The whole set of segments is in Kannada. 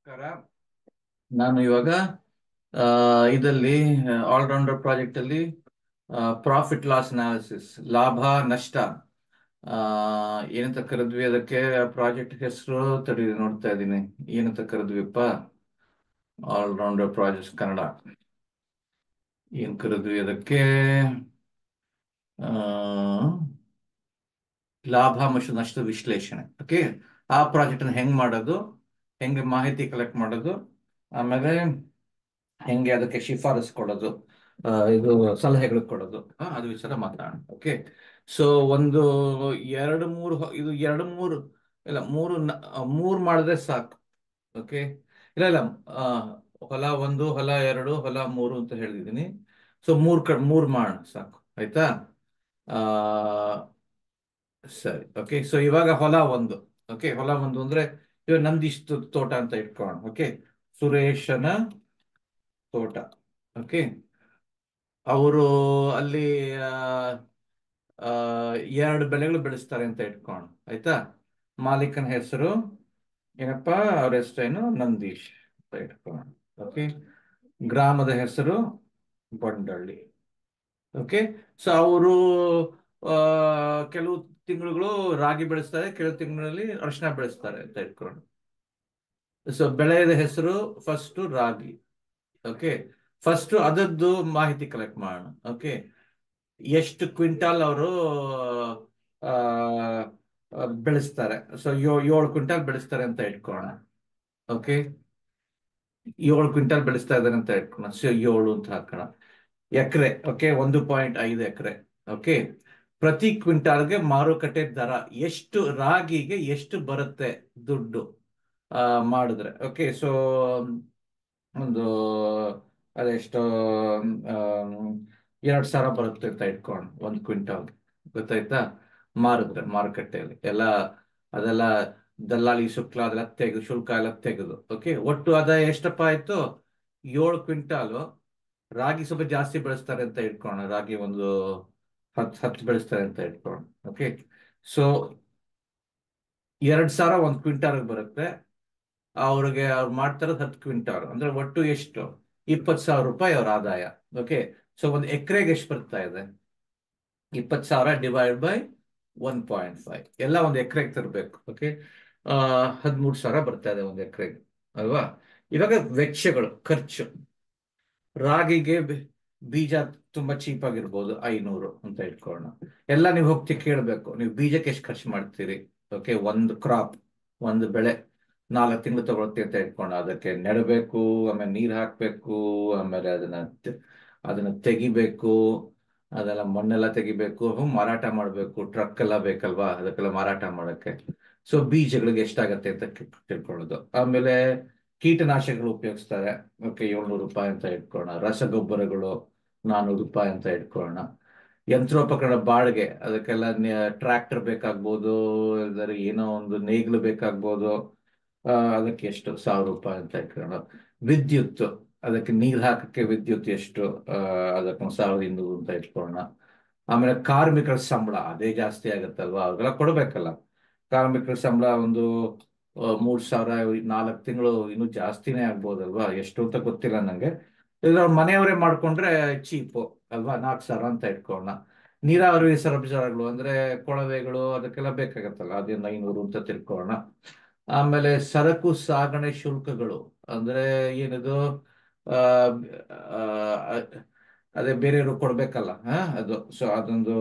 ನಮಸ್ಕಾರ. ನಾನು ಇವಾಗ ಇದರಲ್ಲಿ ಆಲ್ರೌಂಡರ್ ಪ್ರಾಜೆಕ್ಟ್ ಅಲ್ಲಿ ಪ್ರಾಫಿಟ್ ಲಾಸ್ ಅನಾಲಿಸಿಸ್, ಲಾಭ ನಷ್ಟ ಏನಂತ ಕರೆದ್ವಿ ಅದಕ್ಕೆ. ಪ್ರಾಜೆಕ್ಟ್ ಹೆಸರು ತಡಿ ನೋಡ್ತಾ ಇದ್ದೀನಿ, ಏನಂತ ಕರೆದ್ವಿಪ್ಪ. ಆಲ್ರೌಂಡರ್ ಪ್ರಾಜೆಕ್ಟ್ ಕನ್ನಡ ಏನ್ ಕರೆದ್ವಿ ಅದಕ್ಕೆ? ಆ, ಲಾಭ ಮತ್ತು ನಷ್ಟ ವಿಶ್ಲೇಷಣೆ. ಓಕೆ, ಆ ಪ್ರಾಜೆಕ್ಟ್ ಅನ್ನು ಹೆಂಗ್ ಮಾಡೋದು, ಹೆಂಗೆ ಮಾಹಿತಿ ಕಲೆಕ್ಟ್ ಮಾಡೋದು, ಆಮೇಲೆ ಹೆಂಗೆ ಅದಕ್ಕೆ ಶಿಫಾರಸ್ ಕೊಡೋದು, ಇದು ಸಲಹೆಗಳು ಕೊಡೋದು, ಅದು ವಿಚಾರ ಮಾತಾಡೋಣ. ಓಕೆ, ಸೊ ಒಂದು ಇದು ಎರಡು ಮೂರು ಇಲ್ಲ ಮೂರು ಮಾಡಿದ್ರೆ ಸಾಕು. ಓಕೆ, ಇಲ್ಲ ಇಲ್ಲ ಆ, ಹೊಲ ಒಂದು, ಹೊಲ ಎರಡು, ಹೊಲ ಮೂರು ಅಂತ ಹೇಳಿದ್ದೀನಿ. ಸೊ ಮೂರು ಮಾಡೋಣ ಸಾಕು, ಆಯ್ತಾ? ಆ ಸರಿ, ಓಕೆ. ಸೊ ಇವಾಗ ಹೊಲ ಒಂದು. ಓಕೆ, ಹೊಲ ಒಂದು ಅಂದ್ರೆ ಇವಾಗ ನಂದಿಷ್ಟು ತೋಟ ಅಂತ ಇಟ್ಕೋಣ. ಓಕೆ, ಸುರೇಶನ ತೋಟ. ಓಕೆ, ಅವರು ಅಲ್ಲಿ ಆ, ಆ, ಎರಡು ಬೆಳೆಗಳು ಬೆಳೆಸ್ತಾರೆ ಅಂತ ಇಟ್ಕೋಣ, ಆಯ್ತಾ? ಮಾಲೀಕನ ಹೆಸರು ಏನಪ್ಪಾ, ಅವ್ರ ಹೆಸರೇನು ನಂದೀಶ್ ಅಂತ ಇಟ್ಕೋಣ. ಓಕೆ, ಗ್ರಾಮದ ಹೆಸರು ಬಂಡಳ್ಳಿ. ಓಕೆ, ಸೊ ಅವರು ಕೆಲವು ತಿಂಗಳುಗಳು ರಾಗಿ ಬೆಳೆಸ್ತಾರೆ, ಕೆಲವು ತಿಂಗಳಲ್ಲಿ ಅರಿಶಿನ ಬೆಳೆಸ್ತಾರೆ ಅಂತ ಇಟ್ಕೋಣ. ಸೊ ಬೆಳೆಯದ ಹೆಸರು ಫಸ್ಟ್ ರಾಗಿ. ಓಕೆ, ಫಸ್ಟ್ ಅದದ್ದು ಮಾಹಿತಿ ಕಲೆಕ್ಟ್ ಮಾಡೋಣ. ಓಕೆ, ಎಷ್ಟು ಕ್ವಿಂಟಾಲ್ ಅವರು ಬೆಳೆಸ್ತಾರೆ. ಸೊ 7 ಕ್ವಿಂಟಾಲ್ ಬೆಳೆಸ್ತಾರೆ ಅಂತ ಇಟ್ಕೋಣ. ಓಕೆ, 7 ಕ್ವಿಂಟಾಲ್ ಬೆಳೆಸ್ತಾ ಇದ್ದಾರೆ ಅಂತ ಇಟ್ಕೋಣ. ಸೊ 7 ಅಂತ ಹಾಕೋಣ. ಎಕರೆ, ಓಕೆ, 1.5 ಎಕರೆ. ಓಕೆ, ಪ್ರತಿ ಕ್ವಿಂಟಾಲ್ಗೆ ಮಾರುಕಟ್ಟೆ ದರ ಎಷ್ಟು, ರಾಗಿಗೆ ಎಷ್ಟು ಬರುತ್ತೆ ದುಡ್ಡು ಮಾಡಿದ್ರೆ. ಓಕೆ, ಸೊ ಒಂದು ಅದೆಷ್ಟು, 2,000 ಬರುತ್ತೆ ಅಂತ ಇಟ್ಕೊಂಡು 1 ಕ್ವಿಂಟಾಲ್. ಗೊತ್ತಾಯ್ತಾ? ಮಾರಿದ್ರೆ ಮಾರುಕಟ್ಟೆಯಲ್ಲಿ ಎಲ್ಲ ಅದೆಲ್ಲ ದಲ್ಲಾಳಿ ಶುಲ್ಕ ಅದೆಲ್ಲ ತೆಗೆದು, ಶುಲ್ಕ ಎಲ್ಲ ತೆಗೆದು. ಓಕೆ, ಒಟ್ಟು ಆದಾಯ ಎಷ್ಟಪ್ಪ ಆಯ್ತು? 7 ಕ್ವಿಂಟಾಲು. ರಾಗಿ ಸ್ವಲ್ಪ ಜಾಸ್ತಿ ಬೆಳೆಸ್ತಾರೆ ಅಂತ ಇಟ್ಕೋಣ, ರಾಗಿ ಒಂದು 10 ಬೆಳೆಸ್ತಾರೆ ಅಂತ ಇಟ್ಕೋಣ. ಓಕೆ, ಸೊ 2,000 1 ಕ್ವಿಂಟಾಲ್ ಬರುತ್ತೆ. ಅವ್ರಿಗೆ ಅವ್ರು ಮಾಡ್ತಾರದು 10 ಕ್ವಿಂಟಾಲ್ ಅಂದ್ರೆ ಒಟ್ಟು ಎಷ್ಟು? 20,000 ರೂಪಾಯಿ ಅವ್ರ ಆದಾಯ. ಓಕೆ, ಸೊ ಒಂದು ಎಕರೆಗೆ ಎಷ್ಟು ಬರ್ತಾ ಇದೆ? 20,000 ಡಿವೈಡ್ ಬೈ 1.5, ಎಲ್ಲ ಒಂದು ಎಕರೆಗೆ ತರಬೇಕು. ಓಕೆ, 13,000 ಬರ್ತಾ ಇದೆ ಒಂದು ಎಕರೆಗೆ, ಅಲ್ವಾ? ಇವಾಗ ವೆಚ್ಚಗಳು, ಖರ್ಚು. ರಾಗಿಗೆ ಬೀಜ ತುಂಬಾ ಚೀಪ್ ಆಗಿರ್ಬೋದು, 500 ಅಂತ ಇಟ್ಕೊಳ್ಳೋಣ. ಎಲ್ಲ ನೀವು ಹೋಗ್ತಿ ಕೇಳಬೇಕು, ನೀವು ಬೀಜಕ್ಕೆ ಎಷ್ಟು ಖರ್ಚು ಮಾಡ್ತೀರಿ? ಓಕೆ, ಒಂದು ಕ್ರಾಪ್, ಒಂದು ಬೆಳೆ 4 ತಿಂಗಳು ತಗೊಳ್ತಿ ಅಂತ ಇಟ್ಕೊಂಡು ಅದಕ್ಕೆ ನೆಡಬೇಕು, ಆಮೇಲೆ ನೀರು ಹಾಕ್ಬೇಕು, ಆಮೇಲೆ ಅದನ್ನ ತೆಗಿಬೇಕು, ಅದೆಲ್ಲ ಮಣ್ಣೆಲ್ಲ ತೆಗಿಬೇಕು, ಮಾರಾಟ ಮಾಡಬೇಕು, ಟ್ರಕ್ ಎಲ್ಲ ಬೇಕಲ್ವಾ ಅದಕ್ಕೆಲ್ಲ ಮಾರಾಟ ಮಾಡಕ್ಕೆ. ಸೊ ಬೀಜಗಳಿಗೆ ಎಷ್ಟಾಗತ್ತೆ ಅಂತ ತಿಳ್ಕೊಳ್ಳೋದು. ಆಮೇಲೆ ಕೀಟನಾಶಕಗಳು ಉಪಯೋಗಿಸ್ತಾರೆ. ಓಕೆ, 700 ರೂಪಾಯಿ ಅಂತ ಇಟ್ಕೊಳ್ಳೋಣ. ರಸಗೊಬ್ಬರಗಳು 400 ರೂಪಾಯಿ ಅಂತ ಇಟ್ಕೊಳ್ಳೋಣ. ಯಂತ್ರೋಪಕರಣ ಬಾಡಿಗೆ, ಅದಕ್ಕೆಲ್ಲ ಟ್ರ್ಯಾಕ್ಟರ್ ಬೇಕಾಗ್ಬೋದು, ಇಲ್ಲಾಂದ್ರೆ ಏನೋ ಒಂದು ನೇಗಿಲು ಬೇಕಾಗ್ಬೋದು, ಅದಕ್ಕೆ ಎಷ್ಟು? 1,000 ರೂಪಾಯಿ ಅಂತ ಇಟ್ಕೊಳ್ಳೋಣ. ವಿದ್ಯುತ್, ಅದಕ್ಕೆ ನೀರು ಹಾಕಕ್ಕೆ ವಿದ್ಯುತ್ ಎಷ್ಟು? ಅದಕ್ಕೆ 1,200 ಅಂತ ಇಟ್ಕೊಳ್ಳೋಣ. ಆಮೇಲೆ ಕಾರ್ಮಿಕರ ಸಂಬಳ, ಅದೇ ಜಾಸ್ತಿ ಆಗತ್ತಲ್ವಾ, ಅವೆಲ್ಲ ಕೊಡ್ಬೇಕಲ್ಲ. ಕಾರ್ಮಿಕರ ಸಂಬಳ ಒಂದು 3,000, 4 ತಿಂಗಳು ಇನ್ನೂ ಜಾಸ್ತಿನೇ ಆಗ್ಬೋದಲ್ವಾ, ಎಷ್ಟು ಅಂತ ಗೊತ್ತಿಲ್ಲ ನಂಗೆ. ಇಲ್ಲ ಮನೆಯವರೇ ಮಾಡ್ಕೊಂಡ್ರೆ ಚೀಪು ಅಲ್ವಾ, 4,000 ಅಂತ ಇಟ್ಕೊಳ್ಳೋಣ. ನೀರಾವರಿ ಸರಬರಾಜುಗಳು ಅಂದ್ರೆ ಕೊಳವೆಗಳು, ಅದಕ್ಕೆಲ್ಲ ಬೇಕಾಗತ್ತಲ್ಲ, ಅದನ್ನ 500 ಅಂತ ತಿಳ್ಕೊಳ್ಳೋಣ. ಆಮೇಲೆ ಸರಕು ಸಾಗಣೆ ಶುಲ್ಕಗಳು ಅಂದ್ರೆ ಏನಿದು? ಆ ಆ, ಅದೇ ಬೇರೆಯವರು ಕೊಡ್ಬೇಕಲ್ಲ, ಅದು. ಸೊ ಅದೊಂದು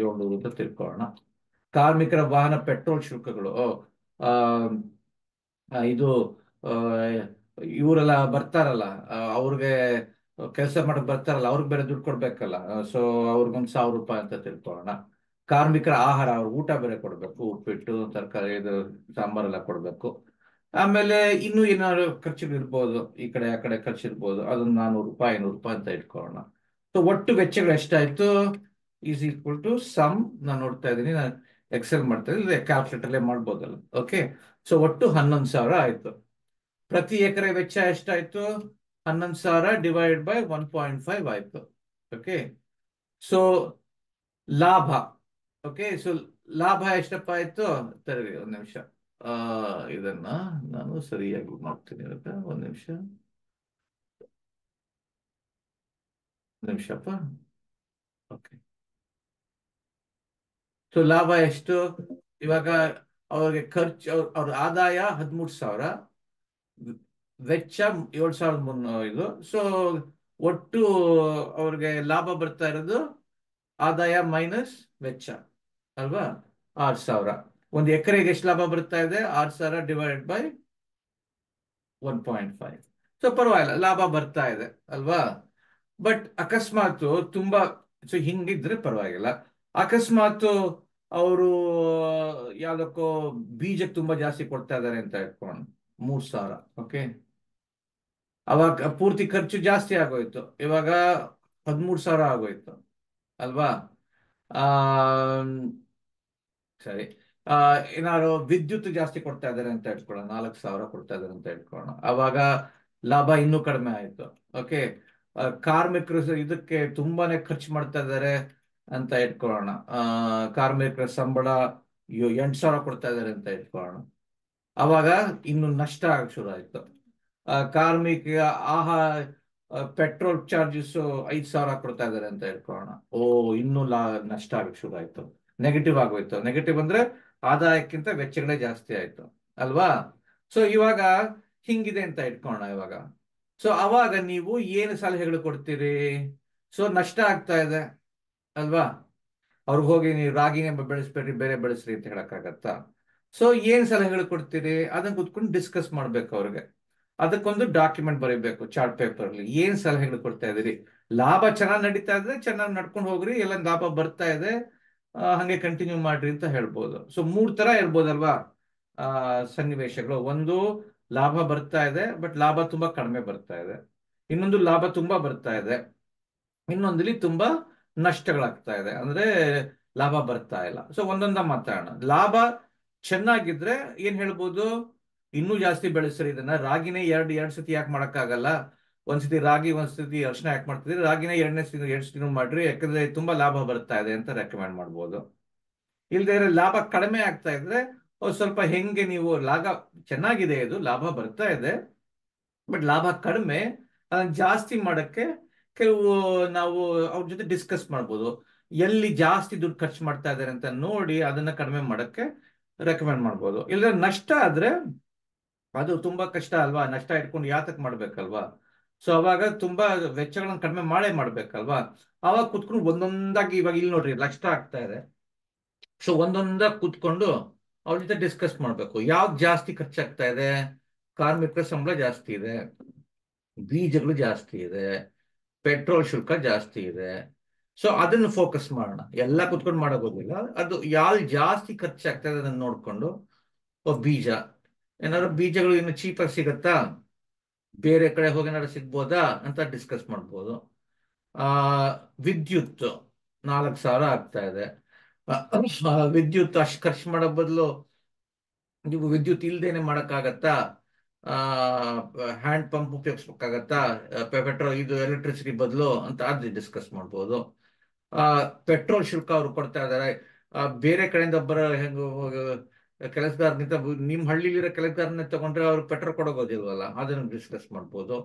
700 ಅಂತ ತಿಳ್ಕೊಳ್ಳೋಣ. ಕಾರ್ಮಿಕರ ವಾಹನ ಪೆಟ್ರೋಲ್ ಶುಲ್ಕಗಳು, ಆ ಇದು ಆ, ಇವರೆಲ್ಲ ಬರ್ತಾರಲ್ಲ, ಅವ್ರಿಗೆ ಕೆಲಸ ಮಾಡಕ್ ಬರ್ತಾರಲ್ಲ, ಅವ್ರಿಗೆ ಬೇರೆ ದುಡ್ಡು ಕೊಡ್ಬೇಕಲ್ಲ. ಸೊ ಅವ್ರಿಗೊಂದು 1,000 ರೂಪಾಯಿ ಅಂತ ತಿಳ್ಕೊಳ್ಳೋಣ. ಕಾರ್ಮಿಕರ ಆಹಾರ, ಅವ್ರ ಊಟ ಬೇರೆ ಕೊಡ್ಬೇಕು, ಉಪ್ಪಿಟ್ಟು ತರಕಾರಿ ಇದು ಸಾಂಬಾರೆಲ್ಲ ಕೊಡ್ಬೇಕು. ಆಮೇಲೆ ಇನ್ನು ಏನಾದ್ರು ಖರ್ಚುಗಳು ಇರ್ಬೋದು, ಈ ಕಡೆ ಆ ಕಡೆ ಖರ್ಚು ಇರ್ಬೋದು, ಅದೊಂದು 400 ರೂಪಾಯಿ 500 ರೂಪಾಯಿ ಅಂತ ಇಟ್ಕೊಳ್ಳೋಣ. ಸೊ ಒಟ್ಟು ವೆಚ್ಚಗಳು ಎಷ್ಟಾಯ್ತು? Is equal to sum. ನಾನು ನೋಡ್ತಾ ಇದ್ದೀನಿ, ನಾನು ಎಕ್ಸೆಲ್ ಮಾಡ್ತಾ ಇದ್ದೀನಿ, ಕ್ಯಾಲ್ಕುಲೇಟರ್ಲೇ ಮಾಡ್ಬೋದಲ್ಲ. ಓಕೆ, ಸೊ ಒಟ್ಟು 11,000 ಆಯ್ತು. ಪ್ರತಿ ಎಕರೆ ವೆಚ್ಚ ಎಷ್ಟಾಯ್ತು? 11,000 ಡಿವೈಡ್ ಬೈ 1.5 ಆಯ್ತು. ಓಕೆ, ಸೊ ಲಾಭ. ಓಕೆ, ಸೊ ಲಾಭ ಎಷ್ಟಪ್ಪ ಆಯ್ತು? ತರಲಿ ಒಂದು ನಿಮಿಷ. ಆ, ಇದನ್ನ ನಾನು ಸರಿಯಾಗಿ ಮಾಡ್ತೀನಿ. ಒಂದು ನಿಮಿಷ, ಒಂದು ನಿಮಿಷಪ್ಪ. ಓಕೆ. ಸೊ ಲಾಭ ಎಷ್ಟು ಇವಾಗ? ಅವ್ರಿಗೆ ಖರ್ಚು, ಅವ್ರ ಆದಾಯ 13,000, ವೆಚ್ಚ 7,300. ಸೊ ಒಟ್ಟು ಅವ್ರಿಗೆ ಲಾಭ ಬರ್ತಾ ಇರೋದು ಆದಾಯ ಮೈನಸ್ ವೆಚ್ಚ ಅಲ್ವಾ? 6,000. ಒಂದು ಎಕರೆಗೆ ಎಷ್ಟು ಲಾಭ ಬರ್ತಾ ಇದೆ? 6,000 ಡಿವೈಡೆಡ್ ಬೈ 1.5. ಸೊ ಪರವಾಗಿಲ್ಲ, ಲಾಭ ಬರ್ತಾ ಇದೆ ಅಲ್ವಾ? ಬಟ್ ಅಕಸ್ಮಾತ್ ತುಂಬಾ, ಸೊ ಹಿಂಗಿದ್ರೆ ಪರವಾಗಿಲ್ಲ. ಅಕಸ್ಮಾತ್ ಅವರು ಯಾವ್ದಕ್ಕೋ ಬೀಜಕ್ಕೆ ತುಂಬಾ ಜಾಸ್ತಿ ಕೊಡ್ತಾ ಇದಾರೆ ಅಂತ ಇಟ್ಕೊಂಡು 3,000. ಓಕೆ, ಅವಾಗ ಪೂರ್ತಿ ಖರ್ಚು ಜಾಸ್ತಿ ಆಗೋಯ್ತು. ಇವಾಗ 13,000 ಆಗೋಯ್ತು ಅಲ್ವಾ? ಆ ಸರಿ. ಆ ಏನಾದ್ರು ವಿದ್ಯುತ್ ಜಾಸ್ತಿ ಕೊಡ್ತಾ ಇದಾರೆ ಅಂತ ಇಟ್ಕೊಳ್ಳೋಣ, 4,000 ಕೊಡ್ತಾ ಇದಾರೆ ಅಂತ ಇಟ್ಕೊಳ್ಳೋಣ, ಅವಾಗ ಲಾಭ ಇನ್ನೂ ಕಡಿಮೆ ಆಯ್ತು. ಓಕೆ. ಕಾರ್ಮಿಕರು ಇದಕ್ಕೆ ತುಂಬಾನೇ ಖರ್ಚು ಮಾಡ್ತಾ ಇದ್ದಾರೆ ಅಂತ ಇಟ್ಕೊಳ್ಳೋಣ. ಕಾರ್ಮಿಕರ ಸಂಬಳ 8,000 ಕೊಡ್ತಾ ಇದಾರೆ ಅಂತ ಇಟ್ಕೊಳ್ಳೋಣ, ಅವಾಗ ಇನ್ನು ನಷ್ಟ ಆಗಕ್ ಶುರು ಆಯ್ತು. ಕಾರ್ಮಿಕ ಆಹಾರ, ಪೆಟ್ರೋಲ್ ಚಾರ್ಜಸ್ 5,000 ಕೊಡ್ತಾ ಇದಾರೆ ಅಂತ ಇಟ್ಕೊಳ್ಳೋಣ. ಓ, ಇನ್ನೂ ನಷ್ಟ ಆಗಕ್ ಶುರು ಆಯ್ತು. ನೆಗೆಟಿವ್ ಆಗೋಯ್ತು. ನೆಗೆಟಿವ್ ಅಂದ್ರೆ ಆದಾಯಕ್ಕಿಂತ ವೆಚ್ಚಗಳೇ ಜಾಸ್ತಿ ಆಯ್ತು ಅಲ್ವಾ? ಸೊ ಇವಾಗ ಹಿಂಗಿದೆ ಅಂತ ಇಟ್ಕೊಳ್ಳೋಣ ಇವಾಗ. ಸೊ ಅವಾಗ ನೀವು ಏನು ಸಲಹೆಗಳು ಕೊಡ್ತೀರಿ? ಸೊ ನಷ್ಟ ಆಗ್ತಾ ಇದೆ ಅಲ್ವಾ? ಅವ್ರಿಗೆ ಹೋಗಿ ನೀವು ರಾಗಿನೇ ಬೆಳೆಸ್ಬೇಡ್ರಿ, ಬೇರೆ ಬೆಳೆಸ್ರಿ ಅಂತ ಹೇಳಕ್ಕಾಗತ್ತಾ? ಸೊ ಏನ್ ಸಲಹೆಗಳು ಕೊಡ್ತೀರಿ? ಅದನ್ನ ಕುತ್ಕೊಂಡು ಡಿಸ್ಕಸ್ ಮಾಡ್ಬೇಕು ಅವ್ರಿಗೆ. ಅದಕ್ಕೊಂದು ಡಾಕ್ಯುಮೆಂಟ್ ಬರೀಬೇಕು ಚಾರ್ಟ್ ಪೇಪರ್ ಅಲ್ಲಿ. ಏನ್ ಸಲಹೆಗಳು ಕೊಡ್ತಾ ಇದೀರಿ? ಲಾಭ ಚೆನ್ನಾಗಿ ನಡೀತಾ ಇದ್ರೆ ಚೆನ್ನಾಗಿ ನಡ್ಕೊಂಡು ಹೋಗ್ರಿ, ಎಲ್ಲ ಲಾಭ ಬರ್ತಾ ಇದೆ, ಹಂಗೆ ಕಂಟಿನ್ಯೂ ಮಾಡ್ರಿ ಅಂತ ಹೇಳ್ಬೋದು. ಸೊ 3 ತರ ಇರ್ಬೋದಲ್ವಾ ಸನ್ನಿವೇಶಗಳು. ಒಂದು, ಲಾಭ ಬರ್ತಾ ಇದೆ ಬಟ್ ಲಾಭ ತುಂಬಾ ಕಡಿಮೆ ಬರ್ತಾ ಇದೆ. ಇನ್ನೊಂದು, ಲಾಭ ತುಂಬಾ ಬರ್ತಾ ಇದೆ. ಇನ್ನೊಂದಲ್ಲಿ ತುಂಬಾ ನಷ್ಟಗಳಾಗ್ತಾ ಇದೆ, ಅಂದ್ರೆ ಲಾಭ ಬರ್ತಾ ಇಲ್ಲ. ಸೊ ಒಂದೊಂದ ಮಾತಾಡೋಣ. ಲಾಭ ಚೆನ್ನಾಗಿದ್ರೆ ಏನ್ ಹೇಳ್ಬೋದು? ಇನ್ನೂ ಜಾಸ್ತಿ ಬೆಳೆಸ್ರಿ ಇದನ್ನ. ರಾಗಿನೇ ಎರಡ್ ಸತಿ ಯಾಕೆ ಮಾಡಕ್ಕಾಗಲ್ಲ? ಒಂದ್ಸತಿ ರಾಗಿ, ಒಂದ್ಸತಿ ಅರ್ಶನ ಯಾಕೆ ಮಾಡ್ತಿದ್ರಿ? ರಾಗಿನೇ ಎರಡು ಸತಿ ಮಾಡ್ರಿ, ಯಾಕಂದ್ರೆ ತುಂಬಾ ಲಾಭ ಬರ್ತಾ ಇದೆ ಅಂತ ರೆಕಮೆಂಡ್ ಮಾಡ್ಬೋದು. ಇಲ್ದೇ ಇದ್ರೆ ಲಾಭ ಕಡಿಮೆ ಆಗ್ತಾ ಇದ್ರೆ ಸ್ವಲ್ಪ ಹೆಂಗೆ ನೀವು ಲಾಭ ಚೆನ್ನಾಗಿದೆ, ಇದು ಲಾಭ ಬರ್ತಾ ಇದೆ ಬಟ್ ಲಾಭ ಕಡಿಮೆ, ಅದನ್ನ ಜಾಸ್ತಿ ಮಾಡಕ್ಕೆ ಕೆಲವು ನಾವು ಅವ್ರ ಜೊತೆ ಡಿಸ್ಕಸ್ ಮಾಡ್ಬೋದು. ಎಲ್ಲಿ ಜಾಸ್ತಿ ದುಡ್ಡು ಖರ್ಚು ಮಾಡ್ತಾ ಇದ್ದಾರೆ ಅಂತ ನೋಡಿ ಅದನ್ನ ಕಡಿಮೆ ಮಾಡಕ್ಕೆ ರೆಕಮೆಂಡ್ ಮಾಡ್ಬೋದು. ಇಲ್ಲ ನಷ್ಟ ಆದ್ರೆ ಅದು ತುಂಬಾ ಕಷ್ಟ ಅಲ್ವಾ? ನಷ್ಟ ಇಟ್ಕೊಂಡು ಯಾತಕ್ ಮಾಡ್ಬೇಕಲ್ವಾ? ಸೊ ಅವಾಗ ತುಂಬಾ ವೆಚ್ಚಗಳನ್ನ ಕಡಿಮೆ ಮಾಡೇ ಮಾಡ್ಬೇಕಲ್ವಾ? ಅವಾಗ ಕುತ್ಕೊಂಡು ಒಂದೊಂದಾಗಿ, ಇವಾಗ ಇಲ್ಲಿ ನೋಡ್ರಿ ನಷ್ಟ ಆಗ್ತಾ ಇದೆ. ಸೊ ಒಂದೊಂದಾಗಿ ಕೂತ್ಕೊಂಡು ಅವ್ರ ಜೊತೆ ಡಿಸ್ಕಸ್ ಮಾಡ್ಬೇಕು. ಯಾವ್ದು ಜಾಸ್ತಿ ಖರ್ಚಾಗ್ತಾ ಇದೆ? ಕಾರ್ಮಿಕರ ಸಂಬಳ ಜಾಸ್ತಿ ಇದೆ, ಬೀಜಗಳು ಜಾಸ್ತಿ ಇದೆ, ಪೆಟ್ರೋಲ್ ಶುಲ್ಕ ಜಾಸ್ತಿ ಇದೆ. ಸೊ ಅದನ್ನು ಫೋಕಸ್ ಮಾಡೋಣ. ಎಲ್ಲ ಕುತ್ಕೊಂಡು ಮಾಡೋಗೋದಿಲ್ಲ, ಅದು ಯಾವ್ದು ಜಾಸ್ತಿ ಖರ್ಚಾಗ್ತಾ ಇದೆ ಅದನ್ನ ನೋಡ್ಕೊಂಡು, ಬೀಜ, ಏನಾದ್ರು ಬೀಜಗಳು ಇನ್ನು ಚೀಪಾಗಿ ಸಿಗತ್ತಾ, ಬೇರೆ ಕಡೆ ಹೋಗಿ ಏನಾದ್ರು ಸಿಗ್ಬೋದಾ ಅಂತ ಡಿಸ್ಕಸ್ ಮಾಡ್ಬೋದು. ಆ ವಿದ್ಯುತ್ 4,000 ಆಗ್ತಾ ಇದೆ. ವಿದ್ಯುತ್ ಅಷ್ಟು ಖರ್ಚು ಮಾಡೋ ಬದಲು ನೀವು ವಿದ್ಯುತ್ ಇಲ್ದೇನೆ ಮಾಡಕ್ಕಾಗತ್ತಾ? ಆ ಹ್ಯಾಂಡ್ ಪಂಪ್ ಉಪಯೋಗಿಸ್ಬೇಕಾಗತ್ತಾ ಪೆಟ್ರೋಲ್ ಇದು ಎಲೆಕ್ಟ್ರಿಸಿಟಿ ಬದಲು ಅಂತ ಅದು ಡಿಸ್ಕಸ್ ಮಾಡ್ಬೋದು. ಪೆಟ್ರೋಲ್ ಶುಲ್ಕ ಅವ್ರು ಕೊಡ್ತಾ ಇದ್ದಾರೆ, ಬೇರೆ ಕಡೆಯಿಂದ ಬರೋ ಕೆಲಸಗಾರನಿಂದ ನಿಮ್ ಹಳ್ಳಿಲಿರೋ ಕೆಲಸಗಾರನ ತಗೊಂಡ್ರೆ ಅವ್ರು ಪೆಟ್ರೋಲ್ ಕೊಡೋಗೋದಿಲ್ವಲ್ಲ, ಅದನ್ನು ಡಿಸ್ಕಸ್ ಮಾಡ್ಬೋದು.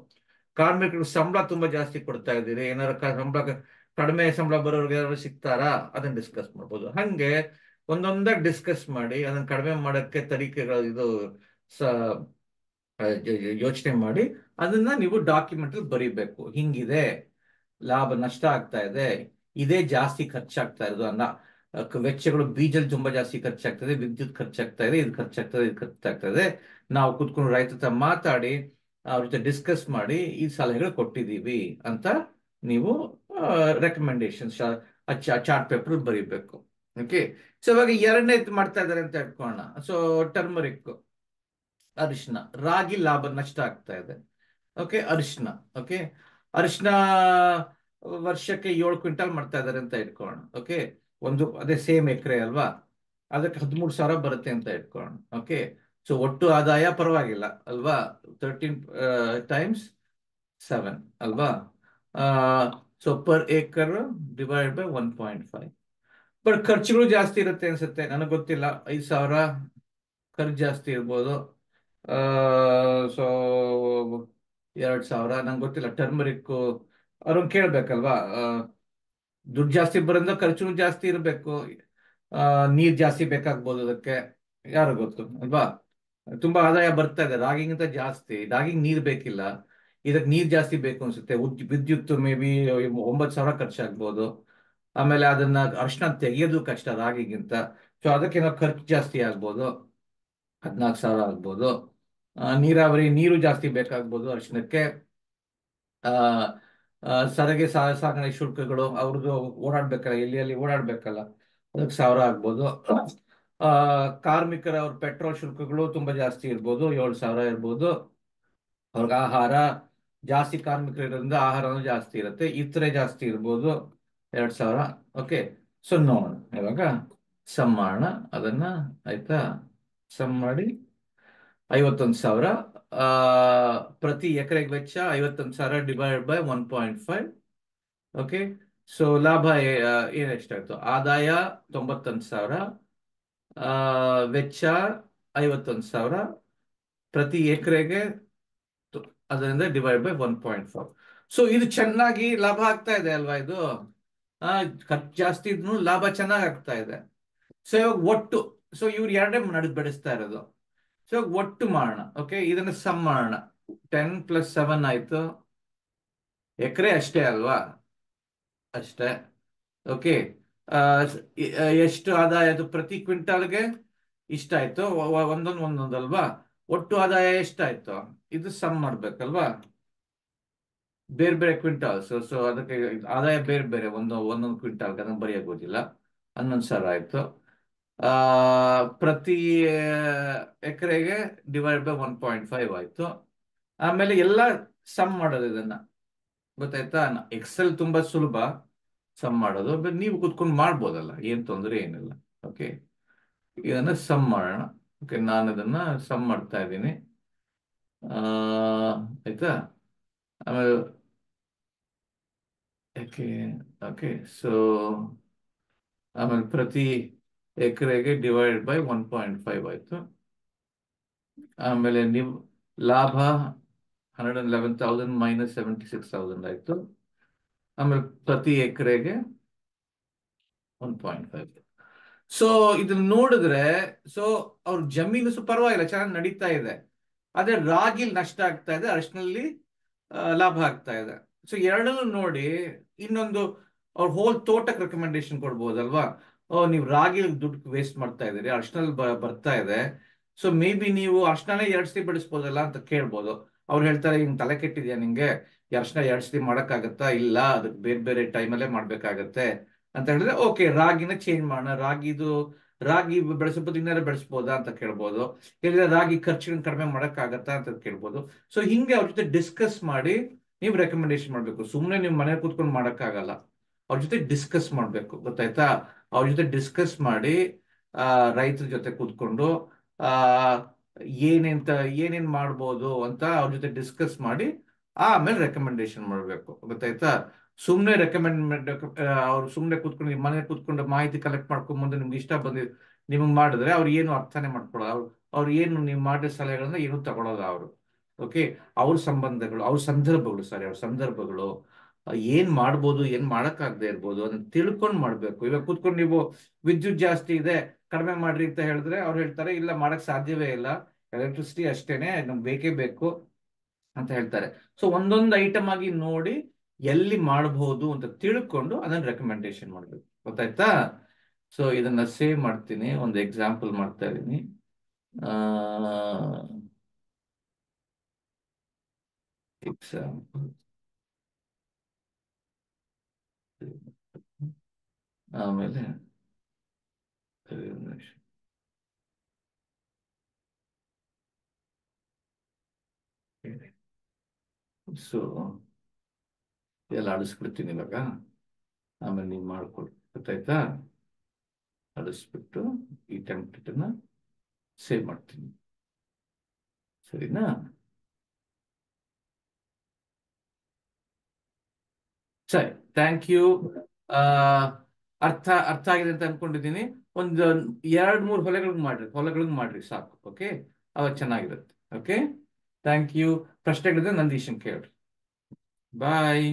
ಕಾರ್ಮಿಕರಿಗೆ ಸಂಬಳ ತುಂಬಾ ಜಾಸ್ತಿ ಕೊಡ್ತಾ ಇದ್ದೀರಿ, ಏನಾದ್ರು ಸಂಬಳ ಕಡಿಮೆ ಸಂಬಳ ಬರೋರ್ಗೆ ಯಾರು ಸಿಗ್ತಾರಾ? ಅದನ್ನ ಡಿಸ್ಕಸ್ ಮಾಡ್ಬೋದು. ಹಂಗೆ ಒಂದೊಂದಾಗಿ ಡಿಸ್ಕಸ್ ಮಾಡಿ ಅದನ್ನ ಕಡಿಮೆ ಮಾಡಕ್ಕೆ ತರೀಕೆಗಳು ಇದು ಯೋಚನೆ ಮಾಡಿ ಅದನ್ನ ನೀವು ಡಾಕ್ಯುಮೆಂಟ್ ಅಲ್ಲಿ ಬರೀಬೇಕು. ಹಿಂಗಿದೆ, ಲಾಭ ನಷ್ಟ ಆಗ್ತಾ ಇದೆ, ಇದೇ ಜಾಸ್ತಿ ಖರ್ಚಾಗ್ತಾ ಇರೋದು ಅನ್ನ ವೆಚ್ಚಗಳು. ಬೀಜಲ್ ತುಂಬಾ ಜಾಸ್ತಿ ಖರ್ಚಾಗ್ತದೆ, ವಿದ್ಯುತ್ ಖರ್ಚಾಗ್ತಾ ಇದೆ, ಇದು ಖರ್ಚಾಗ್ತದೆ, ಇದು ಖರ್ಚಾಗ್ತದೆ. ನಾವು ಕುತ್ಕೊಂಡು ರೈತರ ಹತ್ರ ಮಾತಾಡಿ ಅವ್ರ ಜೊತೆ ಡಿಸ್ಕಸ್ ಮಾಡಿ ಈ ಸಲಹೆಗಳು ಕೊಟ್ಟಿದ್ದೀವಿ ಅಂತ ನೀವು ರೆಕಮೆಂಡೇಶನ್ ಚಾರ್ಟ್ ಪೇಪರ್ ಬರೀಬೇಕು. ಓಕೆ. ಸೊ ಇವಾಗ ಎರಡನೇದು ಮಾಡ್ತಾ ಇದಾರೆ ಅಂತ ಇಟ್ಕೊಳ್ಳೋಣ. ಸೊ ಟರ್ಮರಿಕ್, ಅರಿಶಿನ, ರಾಗಿ ಲಾಭ ನಷ್ಟ ಆಗ್ತಾ ಇದೆ. ಓಕೆ, ಅರಿಶಿನ. ಓಕೆ, ಅರಿಶಿನ ವರ್ಷಕ್ಕೆ 7 ಕ್ವಿಂಟಲ್ ಮಾಡ್ತಾ ಇದಾರೆ ಅಂತ ಇಟ್ಕೊಳ್ಳೋಣ. ಓಕೆ, ಒಂದು ಅದೇ ಸೇಮ್ ಎಕರೆ ಅಲ್ವಾ, ಅದಕ್ಕೆ 13,000 ಬರುತ್ತೆ ಅಂತ ಇಟ್ಕೊಳ್ಳೋಣ. ಓಕೆ, ಸೊ ಒಟ್ಟು ಆದಾಯ ಪರವಾಗಿಲ್ಲ ಅಲ್ವಾ? 13 × 7 ಅಲ್ವಾ? So per acre divide by 1.5. But ಖರ್ಚುಗಳು ಜಾಸ್ತಿ ಇರುತ್ತೆ ಅನ್ಸುತ್ತೆ, ನನಗೆ ಗೊತ್ತಿಲ್ಲ. 5,000 ಖರ್ಚು ಜಾಸ್ತಿ ಇರ್ಬೋದು. ಸೊ 2,000 ನಂಗೆ ಗೊತ್ತಿಲ್ಲ. ಟರ್ಮರಿಕ್ ಅವ್ರನ್ನ ಕೇಳ್ಬೇಕಲ್ವಾ. ದುಡ್ಡು ಜಾಸ್ತಿ ಬರೋದ್ರಿಂದ ಖರ್ಚು ಜಾಸ್ತಿ ಇರಬೇಕು. ನೀರ್ ಜಾಸ್ತಿ ಬೇಕಾಗ್ಬೋದು ಅದಕ್ಕೆ, ಯಾರು ಗೊತ್ತು ಅಲ್ವಾ. ತುಂಬಾ ಆದಾಯ ಬರ್ತಾ ಇದೆ ರಾಗಿಗಿಂತ ಜಾಸ್ತಿ. ರಾಗಿಗೆ ನೀರ್ ಬೇಕಿಲ್ಲ, ಇದಕ್ಕೆ ನೀರ್ ಜಾಸ್ತಿ ಬೇಕು ಅನ್ಸುತ್ತೆ. ವಿದ್ಯುತ್ ಮೇ ಬಿ 9,000 ಖರ್ಚಾಗ್ಬೋದು. ಆಮೇಲೆ ಅದನ್ನ ಅರ್ಶಿನ ತೆಗೆಯೋದು ಕಷ್ಟ ರಾಗಿಗಿಂತ. ಸೊ ಅದಕ್ಕೇನೋ ಖರ್ಚು ಜಾಸ್ತಿ ಆಗ್ಬೋದು, 14,000 ಆಗ್ಬೋದು. ನೀರಾವರಿ ನೀರು ಜಾಸ್ತಿ ಬೇಕಾಗ್ಬೋದು ಅರ್ಶಿನಕ್ಕೆ. ಆ ಸರಿಗೆ ಸಾಗಣೆ ಶುಲ್ಕಗಳು ಅವ್ರದ್ದು ಓಡಾಡ್ಬೇಕಲ್ಲ, ಎಲ್ಲಿ ಎಲ್ಲಿ ಓಡಾಡ್ಬೇಕಲ್ಲ, ಅದಕ್ಕೆ 1,000 ಆಗ್ಬೋದು. ಆ ಕಾರ್ಮಿಕರ ಅವ್ರ ಪೆಟ್ರೋಲ್ ಶುಲ್ಕಗಳು ತುಂಬಾ ಜಾಸ್ತಿ ಇರ್ಬೋದು, 7,000 ಇರ್ಬೋದು. ಅವ್ರಿಗೆ ಆಹಾರ ಜಾಸ್ತಿ, ಕಾರ್ಮಿಕರು ಇರೋದ್ರಿಂದ ಆಹಾರನೂ ಜಾಸ್ತಿ ಇರುತ್ತೆ, ಇತರೆ ಜಾಸ್ತಿ ಇರ್ಬೋದು, 2,000. ಓಕೆ. ಸೊ ನೋಡೋಣ ಇವಾಗ ಸಮ್ ಮಾಡೋಣ ಅದನ್ನ. ಆಯ್ತಾ, ಸಮ್ ಮಾಡಿ 51,000. ಆ ಪ್ರತಿ ಎಕರೆಗೆ ವೆಚ್ಚ 51,000 ಡಿವೈಡೆಡ್ ಬೈ 1.5. ಓಕೆ. ಸೊ ಲಾಭ ಏನೆಷ್ಟಾಯ್ತು? ಆದಾಯ 91,000, ವೆಚ್ಚ 51,000 ಪ್ರತಿ ಎಕರೆಗೆ, ಅದರಿಂದ ಡಿವೈಡ್ ಬೈ 1.5. ಸೊ ಇದು ಚೆನ್ನಾಗಿ ಲಾಭ ಆಗ್ತಾ ಇದೆ ಅಲ್ವಾ ಇದು. ಖರ್ಚು ಜಾಸ್ತಿ ಇದ್ರೂ ಲಾಭ ಚೆನ್ನಾಗಿ ಆಗ್ತಾ ಇದೆ. ಸೊ ಇವಾಗ ಒಟ್ಟು, ಸೊ ಇವ್ರು ಎರಡೇ ಬೆಳೆಸ್ತಾ ಇರೋದು. ಸೊ ಒಟ್ಟು ಮಾಡೋಣ. ಓಕೆ, ಇದನ್ನ ಸಮ್ ಮಾಡೋಣ. 10 + 7 ಆಯ್ತು. ಎಕರೆ ಅಷ್ಟೇ ಅಲ್ವಾ, ಅಷ್ಟೇ. ಓಕೆ. ಎಷ್ಟು ಆದಾಯ ಅದು ಪ್ರತಿ ಕ್ವಿಂಟಾಲ್ಗೆ ಇಷ್ಟ ಆಯ್ತು. ಒಂದೊಂದಲ್ವಾ. ಒಟ್ಟು ಆದಾಯ ಎಷ್ಟಾಯ್ತು ಇದು ಸಮ್ ಮಾಡ್ಬೇಕಲ್ವಾ. ಬೇರೆ ಬೇರೆ ಕ್ವಿಂಟಾಲ್ಸ್, ಸೊ ಅದಕ್ಕೆ ಆದಾಯ ಬೇರೆ ಬೇರೆ ಒಂದೊಂದು ಕ್ವಿಂಟಾಲ್ಗೆ ಅದನ್ನು ಬರೆಯೋಗೋದಿಲ್ಲ. 11,000 ಆಯ್ತು. ಆ ಪ್ರತಿ ಎಕರೆಗೆ ಡಿವೈಡ್ ಬೈ 1.5 ಆಯ್ತು. ಆಮೇಲೆ ಎಲ್ಲ ಸಮ್ ಮಾಡೋದು ಇದನ್ನ, ಗೊತ್ತಾಯ್ತಾ. ಎಕ್ಸೆಲ್ ತುಂಬಾ ಸುಲಭ ಸಮ್ ಮಾಡೋದು, ಬಟ್ ನೀವು ಕುತ್ಕೊಂಡು ಮಾಡ್ಬೋದಲ್ಲ, ಏನ್ ತೊಂದರೆ ಏನಿಲ್ಲ. ಓಕೆ, ಇದನ್ನ ಸಮ್ ಮಾಡೋಣ. ಓಕೆ, ನಾನು ಇದನ್ನ ಸಮ್ ಮಾಡ್ತಾ ಇದ್ದೀನಿ. ಆಯ್ತಾ. ಆಮೇಲೆ ಓಕೆ. ಓಕೆ, ಸೊ ಆಮೇಲೆ ಪ್ರತಿ ಎಕರೆಗೆ ಡಿವೈಡ್ ಬೈ 1.5 ಆಯ್ತು. ಆಮೇಲೆ ನೀವು ಲಾಭ 111,000 - 76,000 ಆಯ್ತು. ಆಮೇಲೆ ಪ್ರತಿ ಎಕರೆಗೆ 1.5. ಸೊ ಇದನ್ನ ನೋಡಿದ್ರೆ, ಸೊ ಅವ್ರ ಜಮೀನು ಪರವಾಗಿಲ್ಲ, ಚೆನ್ನಾಗಿ ನಡೀತಾ ಇದೆ. ಆದ್ರೆ ರಾಗಿಲ್ ನಷ್ಟ ಆಗ್ತಾ ಇದೆ, ಅರಿಶಿನಲ್ಲಿ ಲಾಭ ಆಗ್ತಾ ಇದೆ. ಸೊ ಎರಡನ್ನೂ ನೋಡಿ ಇನ್ನೊಂದು ಅವ್ರ ಹೋಲ್ ತೋಟಕ್ಕೆ ರೆಕಮೆಂಡೇಶನ್ ಕೊಡ್ಬೋದಲ್ವಾ. ನೀವು ರಾಗಿ ದುಡ್ಡು ವೇಸ್ಟ್ ಮಾಡ್ತಾ ಇದ್ದೀರಿ, ಅರಿಶಿನಲ್ಲಿ ಬರ್ತಾ ಇದೆ. ಸೊ ಮೇ ಬಿ ನೀವು ಅರಿಶಿನನೇ 2 ಸತಿ ಬೆಳೆಸ್ಬೋದಲ್ಲ ಅಂತ ಕೇಳ್ಬೋದು. ಅವ್ರು ಹೇಳ್ತಾರೆ, ಹಿಂಗ್ ತಲೆ ಕೆಟ್ಟಿದ್ಯಾ ನಿಂಗೆ, ಈ ಅರಿಶಿನ 2 ಸತಿ ಮಾಡಕ್ಕಾಗತ್ತಾ? ಇಲ್ಲ, ಅದಕ್ಕೆ ಬೇರೆ ಬೇರೆ ಟೈಮಲ್ಲೇ ಮಾಡ್ಬೇಕಾಗತ್ತೆ ಅಂತ ಹೇಳಿದ್ರೆ, ಓಕೆ ರಾಗಿನ ಚೇಂಜ್ ಮಾಡೋಣ. ರಾಗಿ ಬೆಳೆಸಬಹುದು, ಇನ್ನೇನು ಬೆಳೆಸ್ಬೋದಾ ಅಂತ ಕೇಳ್ಬೋದು. ಇಲ್ಲ ರಾಗಿ ಖರ್ಚುಗಳನ್ನ ಕಡಿಮೆ ಮಾಡಕ್ಕಾಗತ್ತಾ ಅಂತ ಕೇಳ್ಬೋದು. ಸೊ ಹಿಂಗೆ ಅವ್ರ ಜೊತೆ ಡಿಸ್ಕಸ್ ಮಾಡಿ ನೀವು ರೆಕಮೆಂಡೇಶನ್ ಮಾಡ್ಬೇಕು. ಸುಮ್ಮನೆ ನೀವು ಮನೆ ಕೂತ್ಕೊಂಡು ಮಾಡಕ್ಕಾಗಲ್ಲ, ಅವ್ರ ಜೊತೆ ಡಿಸ್ಕಸ್ ಮಾಡ್ಬೇಕು, ಗೊತ್ತಾಯ್ತಾ. ಅವ್ರ ಜೊತೆ ಡಿಸ್ಕಸ್ ಮಾಡಿ ರೈತರ ಜೊತೆ ಕೂತ್ಕೊಂಡು ಆ ಏನೇಂತ ಏನೇನ್ ಮಾಡ್ಬೋದು ಅಂತ ಅವ್ರ ಜೊತೆ ಡಿಸ್ಕಸ್ ಮಾಡಿ ಆಮೇಲೆ ರೆಕಮೆಂಡೇಶನ್ ಮಾಡ್ಬೇಕು, ಗೊತ್ತಾಯ್ತಾ. ಸುಮ್ಮನೆ ಅವ್ರು ಸುಮ್ಮನೆ ಕೂತ್ಕೊಂಡು ಮನೆ ಕೂತ್ಕೊಂಡು ಮಾಹಿತಿ ಕಲೆಕ್ಟ್ ಮಾಡ್ಕೊಂಡ್ ಮುಂದೆ ನಿಮ್ಗೆ ಇಷ್ಟ ಬಂದಿದ್ ನಿಮ್ಗೆ ಮಾಡಿದ್ರೆ ಅವ್ರು ಏನು ಅರ್ಥನೇ ಮಾಡ್ಕೊಳ್ಳೋ. ಅವ್ರು ಏನು ನೀವು ಮಾಡಿದ ಸಲಹೆಗಳನ್ನ ಏನು ತಗೊಳೋಲ್ಲ ಅವರು. ಓಕೆ, ಅವ್ರ ಸಂಬಂಧಗಳು, ಅವ್ರ ಸಂದರ್ಭಗಳು, ಸಾರಿ ಅವ್ರ ಸಂದರ್ಭಗಳು, ಏನ್ ಮಾಡ್ಬೋದು ಏನ್ ಮಾಡಕ್ಕಾಗದೆ ಇರ್ಬೋದು ಅದನ್ನ ತಿಳ್ಕೊಂಡ್ ಮಾಡ್ಬೇಕು. ಇವಾಗ ಕೂತ್ಕೊಂಡು ನೀವು ವಿದ್ಯುತ್ ಜಾಸ್ತಿ ಇದೆ ಕಡಿಮೆ ಮಾಡ್ರಿ ಅಂತ ಹೇಳಿದ್ರೆ ಅವ್ರು ಹೇಳ್ತಾರೆ, ಇಲ್ಲ ಮಾಡಕ್ ಸಾಧ್ಯವೇ ಇಲ್ಲ, ಎಲೆಕ್ಟ್ರಿಸಿಟಿ ಅಷ್ಟೇನೆ ನಮ್ಗೆ ಬೇಕೇ ಬೇಕು ಅಂತ ಹೇಳ್ತಾರೆ. ಸೊ ಒಂದೊಂದು ಐಟಮ್ ಆಗಿ ನೋಡಿ ಎಲ್ಲಿ ಮಾಡಬಹುದು ಅಂತ ತಿಳ್ಕೊಂಡು ಅದನ್ನ ರೆಕಮೆಂಡೇಶನ್ ಮಾಡ್ಬೇಕು, ಗೊತ್ತಾಯ್ತಾ. ಸೊ ಇದನ್ನ ಸೇವ್ ಮಾಡ್ತೀನಿ, ಒಂದು ಎಕ್ಸಾಂಪಲ್ ಮಾಡ್ತಾ ಇದ್ದೀನಿ. ಎಕ್ಸಾಂಪಲ್ ಆಮೇಲೆ ಸೊ ಎಲ್ಲ ಅಳಿಸ್ಬಿಡ್ತೀನಿ ಇವಾಗ, ಆಮೇಲೆ ನೀವು ಮಾಡ್ಕೊಡಿ, ಗೊತ್ತಾಯ್ತಾ. ಅಳಿಸ್ಬಿಟ್ಟು ಈ ಟೆಂಪ್ಲೇಟನ್ನ ಸೇವ್ ಮಾಡ್ತೀನಿ, ಸರಿನಾ. ಸರಿ, ಥ್ಯಾಂಕ್ ಯು. ಅರ್ಥ ಆಗಿದೆ ಅಂತ ಅನ್ಕೊಂಡಿದ್ದೀನಿ. ಒಂದು 2-3 ಹೊಲಗಳಿಗೆ ಮಾಡ್ರಿ ಸಾಕು. ಓಕೆ, ಅವಾಗ ಚೆನ್ನಾಗಿರುತ್ತೆ. Okay, thank you. ಪ್ರಶ್ನೆಗಳಿದ್ರೆ ನಂದೀಶನ್ ಕೇಳ್ರಿ. ಬಾಯ್.